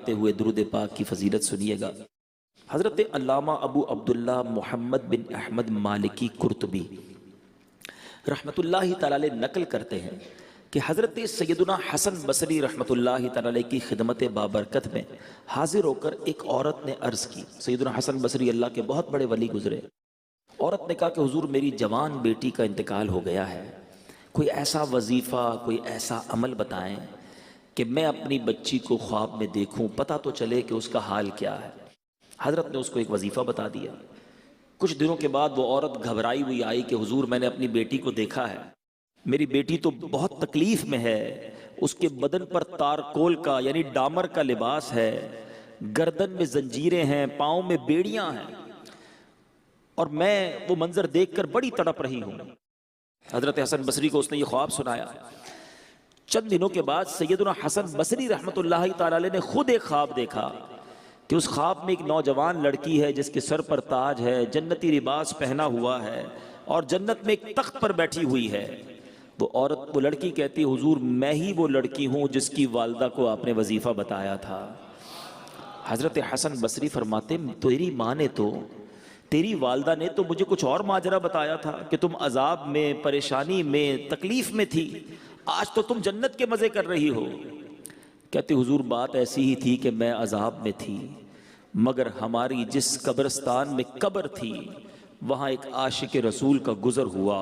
ہوئے درود پاک کی فضیلت سنیے گا۔ حضرت علامہ ابو عبداللہ محمد بن احمد مالکی قرطبی رحمت اللہ تعالی علیہ نقل کرتے ہیں کہ حضرت سیدنا حسن بصری رحمت اللہ تعالی علیہ کی خدمت بابرکت میں حاضر ہو کر ایک عورت نے عرض کی۔ سیدنا حسن بصری اللہ کے بہت بڑے ولی گزرے۔ عورت نے کہا کہ حضور میری جوان بیٹی کا انتقال ہو گیا ہے، کوئی ایسا وظیفہ کوئی ایسا عمل بتائیں کہ میں اپنی بچی کو خواب میں دیکھوں، پتہ تو چلے کہ اس کا حال کیا ہے۔ حضرت نے اس کو ایک وظیفہ بتا دیا۔ کچھ دنوں کے بعد وہ عورت گھبرائی ہوئی آئی کہ حضور میں نے اپنی بیٹی کو دیکھا ہے، میری بیٹی تو بہت تکلیف میں ہے، اس کے بدن پر تارکول کا یعنی ڈامر کا لباس ہے، گردن میں زنجیریں ہیں، پاؤں میں بیڑیاں ہیں، اور میں وہ منظر دیکھ کر بڑی تڑپ رہی ہوں۔ حضرت حسن بصری کو اس نے یہ خواب سنایا۔ چند دنوں کے بعد سیدنا حسن بصری رحمت اللہ تعالی علیہ نے خود ایک خواب دیکھا کہ اس خواب میں ایک نوجوان لڑکی ہے جس کے سر پر تاج ہے، جنتی لباس پہنا ہوا ہے اور جنت میں ایک تخت پر بیٹھی ہوئی ہے۔ وہ لڑکی کہتی حضور میں ہی وہ لڑکی ہوں جس کی والدہ کو آپ نے وظیفہ بتایا تھا۔ حضرت حسن بصری فرماتے تیری ماں نے تو تیری والدہ نے تو مجھے کچھ اور ماجرا بتایا تھا کہ تم عذاب میں، پریشانی میں، تکلیف میں تھی، آج تو تم جنت کے مزے کر رہی ہو۔ کہتے حضور بات ایسی ہی تھی کہ میں عذاب میں تھی، مگر ہماری جس قبرستان میں قبر تھی وہاں ایک عاشق رسول کا گزر ہوا،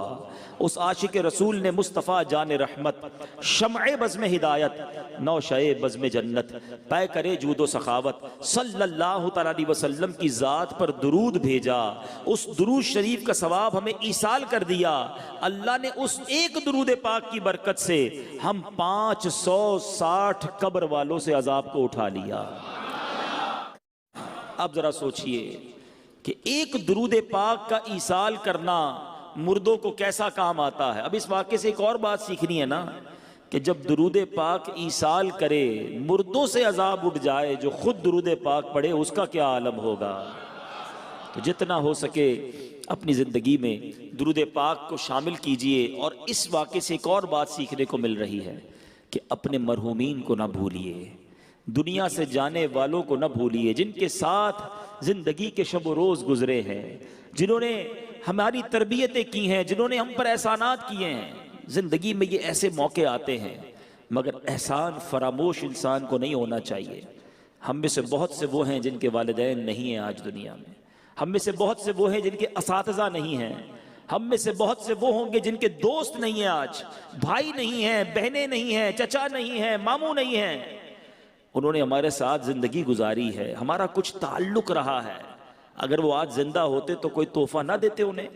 اس عاشق رسول نے مصطفیٰ جان رحمت، شمع بزم ہدایت، نوشہ بزم جنت، پے کرے جود و سخاوت صلی اللہ تعالیٰ علیہ وسلم کی ذات پر درود بھیجا۔ اس درود شریف کا ثواب ہمیں ایصال کر دیا۔ اللہ نے اس ایک درود پاک کی برکت سے ہم 560 قبر والوں سے عذاب کو اٹھا لیا۔ اب ذرا سوچئے کہ ایک درود پاک کا ایصال کرنا مردوں کو کیسا کام آتا ہے۔ اب اس واقعے سے ایک اور بات سیکھنی ہے نا کہ جب درود پاک ایصال کرے مردوں سے عذاب اٹھ جائے، جو خود درود پاک پڑھے اس کا کیا عالم ہوگا۔ تو جتنا ہو سکے اپنی زندگی میں درود پاک کو شامل کیجئے۔ اور اس واقعے سے ایک اور بات سیکھنے کو مل رہی ہے کہ اپنے مرحومین کو نہ بھولیے، دنیا سے جانے والوں کو نہ بھولیے، جن کے ساتھ زندگی کے شب و روز گزرے ہیں، جنہوں نے ہماری تربیتیں کی ہیں، جنہوں نے ہم پر احسانات کیے ہیں۔ زندگی میں یہ ایسے موقع آتے ہیں، مگر احسان فراموش انسان کو نہیں ہونا چاہیے۔ ہم میں سے بہت سے وہ ہیں جن کے والدین نہیں ہیں آج دنیا میں، ہم میں سے بہت سے وہ ہیں جن کے اساتذہ نہیں ہیں، ہم میں سے بہت سے وہ ہوں گے جن کے دوست نہیں ہیں، آج بھائی نہیں ہیں، بہنیں نہیں ہیں، چچا نہیں ہیں، ماموں نہیں ہیں۔ انہوں نے ہمارے ساتھ زندگی گزاری ہے، ہمارا کچھ تعلق رہا ہے۔ اگر وہ آج زندہ ہوتے تو کوئی تحفہ نہ دیتے انہیں،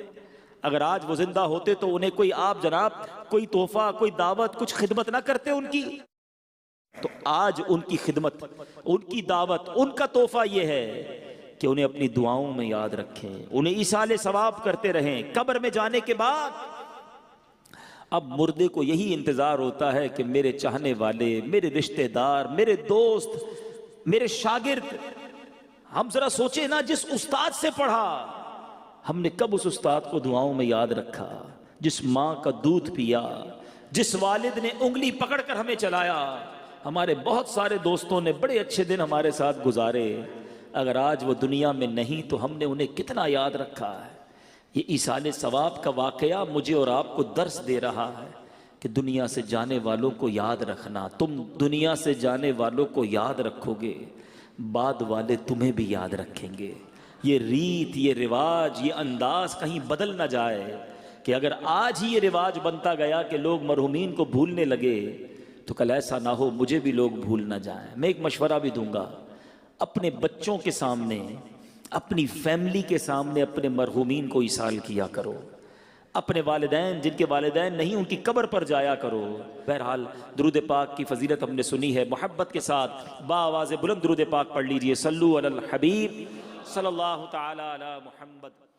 اگر آج وہ زندہ ہوتے تو انہیں کوئی آپ جناب کوئی تحفہ، کوئی دعوت، کچھ خدمت نہ کرتے ان کی۔ تو آج ان کی خدمت، ان کی دعوت، ان کا تحفہ یہ ہے کہ انہیں اپنی دعاؤں میں یاد رکھیں، انہیں ایصال ثواب کرتے رہیں۔ قبر میں جانے کے بعد اب مردے کو یہی انتظار ہوتا ہے کہ میرے چاہنے والے، میرے رشتہ دار، میرے دوست، میرے شاگرد، ہم ذرا سوچیں نا جس استاد سے پڑھا ہم نے کب اس استاد کو دعاؤں میں یاد رکھا، جس ماں کا دودھ پیا، جس والد نے انگلی پکڑ کر ہمیں چلایا۔ ہمارے بہت سارے دوستوں نے بڑے اچھے دن ہمارے ساتھ گزارے، اگر آج وہ دنیا میں نہیں تو ہم نے انہیں کتنا یاد رکھا ہے۔ یہ ایصال ثواب کا واقعہ مجھے اور آپ کو درس دے رہا ہے کہ دنیا سے جانے والوں کو یاد رکھنا۔ تم دنیا سے جانے والوں کو یاد رکھو گے، بعد والے تمہیں بھی یاد رکھیں گے۔ یہ ریت، یہ رواج، یہ انداز کہیں بدل نہ جائے کہ اگر آج ہی یہ رواج بنتا گیا کہ لوگ مرحومین کو بھولنے لگے تو کل ایسا نہ ہو مجھے بھی لوگ بھول نہ جائیں۔ میں ایک مشورہ بھی دوں گا، اپنے بچوں کے سامنے، اپنی فیملی کے سامنے اپنے مرحومین کو ایصال کیا کرو۔ اپنے والدین، جن کے والدین نہیں ان کی قبر پر جایا کرو۔ بہرحال درود پاک کی فضیلت ہم نے سنی ہے، محبت کے ساتھ بآواز بلند درود پاک پڑھ لیجئے۔ صلو علی الحبیب صلی اللہ تعالی علی محمد۔